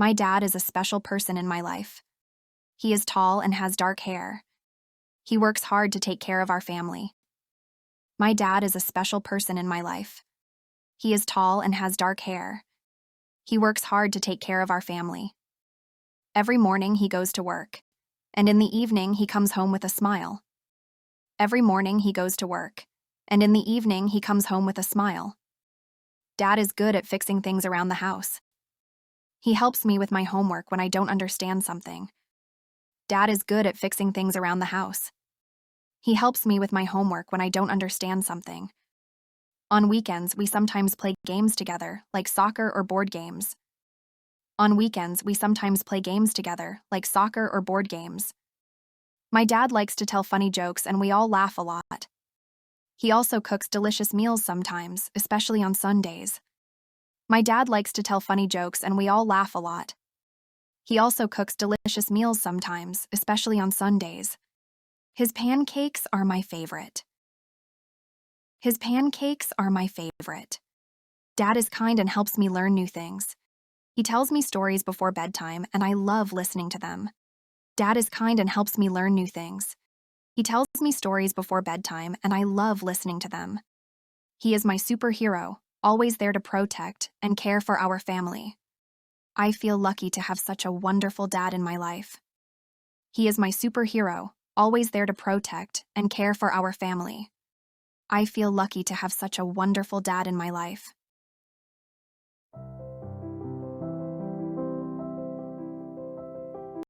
My dad is a special person in my life. He is tall and has dark hair. He works hard to take care of our family. My dad is a special person in my life. He is tall and has dark hair. He works hard to take care of our family. Every morning he goes to work, and in the evening he comes home with a smile. Every morning he goes to work, and in the evening he comes home with a smile. Dad is good at fixing things around the house. He helps me with my homework when I don't understand something. Dad is good at fixing things around the house. He helps me with my homework when I don't understand something. On weekends, we sometimes play games together, like soccer or board games. On weekends, we sometimes play games together, like soccer or board games. My dad likes to tell funny jokes and we all laugh a lot. He also cooks delicious meals sometimes, especially on Sundays. My dad likes to tell funny jokes and we all laugh a lot. He also cooks delicious meals sometimes, especially on Sundays. His pancakes are my favorite. His pancakes are my favorite. Dad is kind and helps me learn new things. He tells me stories before bedtime and I love listening to them. Dad is kind and helps me learn new things. He tells me stories before bedtime and I love listening to them. He is my superhero, always there to protect and care for our family. I feel lucky to have such a wonderful dad in my life. He is my superhero, always there to protect and care for our family. I feel lucky to have such a wonderful dad in my life.